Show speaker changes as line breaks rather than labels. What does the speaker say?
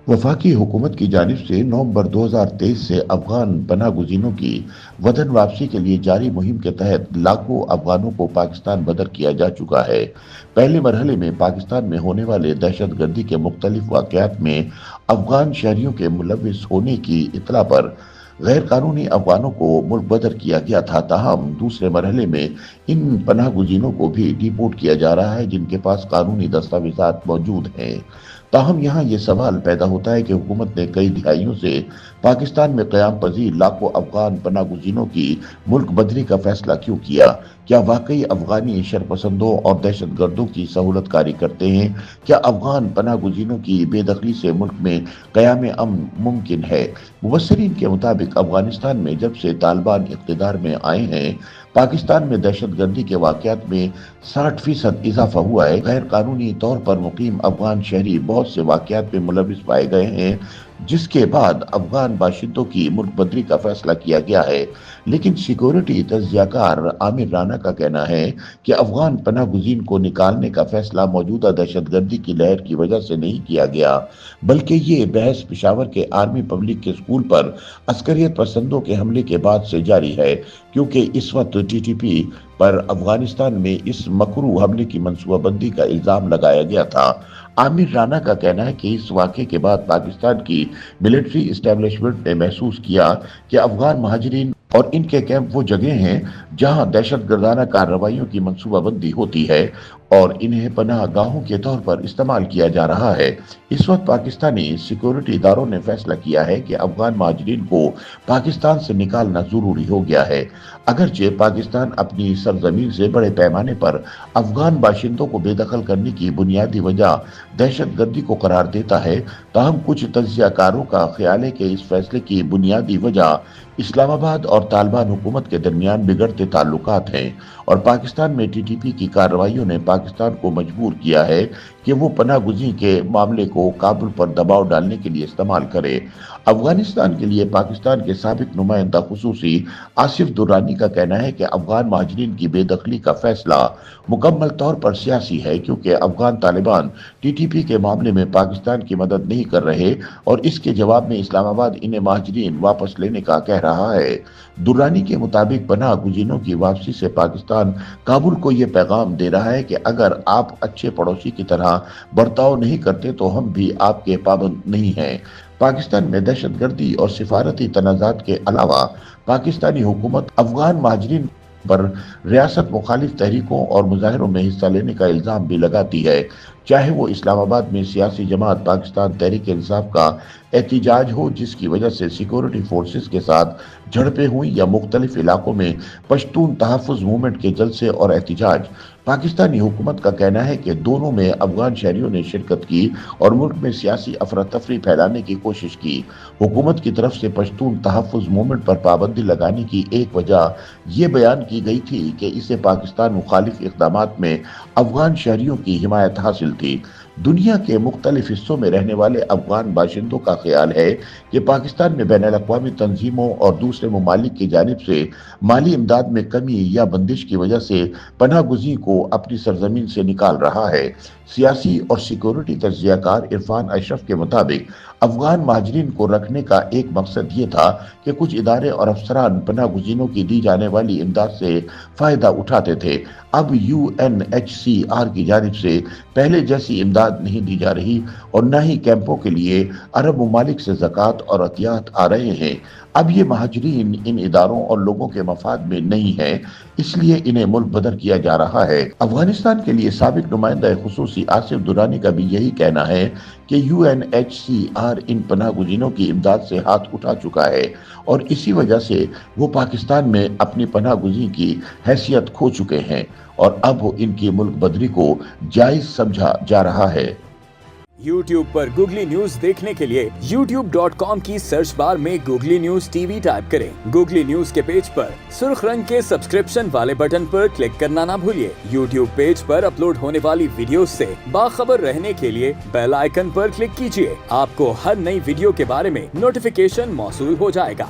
वफाकी हुकूमत की जानिब से नवंबर 2023 से अफगान पनाह गुज़ीनों की वतन वापसी के लिए जारी मुहिम के तहत लाखों अफगानों को पाकिस्तान बदर किया जा चुका है। पहले मरहले में पाकिस्तान में होने वाले दहशतगर्दी के मुख्तलिफ वाक़यात में अफगान शहरियों के मुलविस होने की इत्तला पर गैर कानूनी अफगानों को मुल्क बदर किया गया था। ताहम दूसरे मरहले में इन पनाह गुज़ीनों को भी डिपोर्ट किया जा रहा है जिनके पास कानूनी दस्तावेजात मौजूद हैं। ताहम यहाँ ये सवाल पैदा होता है कि हुकूमत ने कई दिहाइयों से पाकिस्तान में क़याम पजीर लाखों अफगान पनाह गुज़ीनों की मुल्क बदरी का फैसला क्यों किया? क्या वाकई अफगानी शरपसंदों और दहशत गर्दों की सहूलत कारी करते हैं? क्या अफगान पनाह गुज़ीनों की बेदखली से मुल्क में क़याम अमन मुमकिन है? मुबस्सिरीन के मुताबिक अफगानिस्तान में जब से तालिबान इक़्तिदार में आए हैं, पाकिस्तान में दहशतगर्दी के वाक़यात में 60% इजाफा हुआ है। गैर कानूनी तौर पर मुकीम अफगान शहरी बहुत से वाक़यात में मुलविस पाए गए हैं, जिसके बाद अफगान बाशिंदों की मुल्क बदरी का फैसला किया गया है। लेकिन सिक्योरिटी तज्ज़ियाकार आमिर राना का कहना है कि अफगान पनाह गुज़ीन को निकालने का फैसला मौजूदा दहशतगर्दी की लहर की वजह से नहीं किया गया, बल्कि ये बहस पेशावर के आर्मी पब्लिक के स्कूल पर अस्करियत पसंदों के हमले के बाद से जारी है, क्योंकि इस वक्त टीटीपी पर अफगानिस्तान में इस मकरू हमले की मंसूबाबंदी का इल्ज़ाम लगाया गया था। आमिर राना का कहना है कि इस वाक़े के बाद पाकिस्तान की मिलिट्री इस्टेब्लिशमेंट ने महसूस किया कि अफगान महाजरीन और इनके कैंप वो जगह हैं जहां दहशतगर्दाना कार्रवाइयों की मंसूबाबंदी होती है और इन्हें पनाह गाहों के तौर पर इस्तेमाल किया जा रहा है। इस वक्त पाकिस्तानी सिक्योरिटी इदारों ने फैसला किया है कि अफगान महाजरीन को पाकिस्तान से निकालना जरूरी हो गया है। अगरचे पाकिस्तान अपनी सरजमीन से बड़े पैमाने पर अफगान बाशिंदों को बेदखल करने की बुनियादी वजह दहशतगर्दी को करार देता है, ताहम कुछ तज्ज़ियाकारों का ख्याल है कि इस फैसले की बुनियादी वजह इस्लामाबाद और तालिबान हुकूमत के दरमियान बिगड़ते ताल्लुकात हैं और पाकिस्तान में टीटीपी की कार्रवाइयों ने पाकिस्तान को मजबूर किया है कि वो पनाह गुज़ी के मामले को काबुल पर दबाव डालने के लिए इस्तेमाल करे। अफगानिस्तान के लिए पाकिस्तान के साबिक नुमाइंदा खुसूसी आसिफ दुर्रानी का कहना है कि अफगान महाजरीन की बेदखली का फैसला मुकम्मल तौर पर सियासी है, क्योंकि अफगान तालिबान टीटीपी के मामले में पाकिस्तान की मदद नहीं कर रहे और इसके जवाब में इस्लामाबाद इन्हें महाजरीन वापस लेने का कह रहा है। दुर्रानी के मुताबिक पनाह गुज़ीनों की वापसी से पाकिस्तान काबुल को ये पैगाम दे रहा है कि अगर आप अच्छे पड़ोसी की तरह बर्ताव नहीं करते तो हम भी आपके पाबंद नहीं हैं। पाकिस्तान में दहशतगर्दी और सिफारती तनाज़ात के अलावा पाकिस्तानी हुकूमत अफगान महाजरीन पर रियासत मुखालिफ तहरीकों और मुजाहिरों में हिस्सा लेने का इल्ज़ाम भी लगाती है, चाहे वो इस्लामाबाद में सियासी जमात पाकिस्तान तहरीक इंसाफ का एहतिजाज हो जिसकी वजह से सिक्योरिटी फोर्सेस के साथ झड़पें हुई, या मुख्तलिफ इलाकों में पश्तून तहफ़्फ़ुज़ मूवमेंट के जलसे और एहतिजाज। पाकिस्तानी हुकूमत का कहना है कि दोनों में अफगान शहरियों ने शिरकत की और मुल्क में सियासी अफरा तफरी फैलाने की कोशिश की। हुकूमत की तरफ से पश्तून तहफ़्फ़ुज़ मूवमेंट पर पाबंदी लगाने की एक वजह यह बयान की गई थी कि इसे पाकिस्तान मुखालिफ इक़दामात में अफगान शहरियों की हिमायत हासिल थी। दुनिया के मुख्तलिफ हिस्सों में रहने वाले अफगान बाशिंदों का ख्याल है कि पाकिस्तान में बैनुल-अक़वामी तंजीमों और दूसरे ममालिक की जानिब से माली इमदाद में कमी या बंदिश की वजह से पनाह गुज़ी को अपनी सरजमीन से निकाल रहा है। सियासी और सिक्योरिटी तज्ज़ियाकार इरफान अशरफ के मुताबिक अफगान महाजरीन को रखने का एक मकसद ये था कि कुछ इदारे और अफसरान पनाह गुज़ीनों की दी जाने वाली इमदाद से फ़ायदा उठाते थे। अब UNHCR की जानिब से पहले जैसी इमदाद नहीं दी जा रही और न ही कैंपों के लिए अरब ममालिक से ज़कात और अतियात आ रहे हैं। अब ये महाजरीन इन इदारों और लोगों के मफाद में नहीं है, इसलिए इन्हें मुल्क बदर किया जा रहा है। अफगानिस्तान के लिए साबिक नुमाइंदा खुसूसी आसिफ दुरानी का भी यही कहना है कि UNHCR इन पनाह गुज़ीनों की इमदाद से हाथ उठा चुका है और इसी वजह से वो पाकिस्तान में अपनी पनाह गुज़ी की हैसियत खो चुके हैं और अब इनकी मुल्क बदरी को जायज़ समझा जा रहा है।
YouTube पर गूगली न्यूज देखने के लिए youtube.com की सर्च बार में गूगली न्यूज टीवी टाइप करें। गूगली न्यूज के पेज पर सुर्ख रंग के सब्सक्रिप्शन वाले बटन पर क्लिक करना ना भूलिए। YouTube पेज पर अपलोड होने वाली वीडियोस से बाखबर रहने के लिए बेल आइकन पर क्लिक कीजिए। आपको हर नई वीडियो के बारे में नोटिफिकेशन मौसूल हो जाएगा।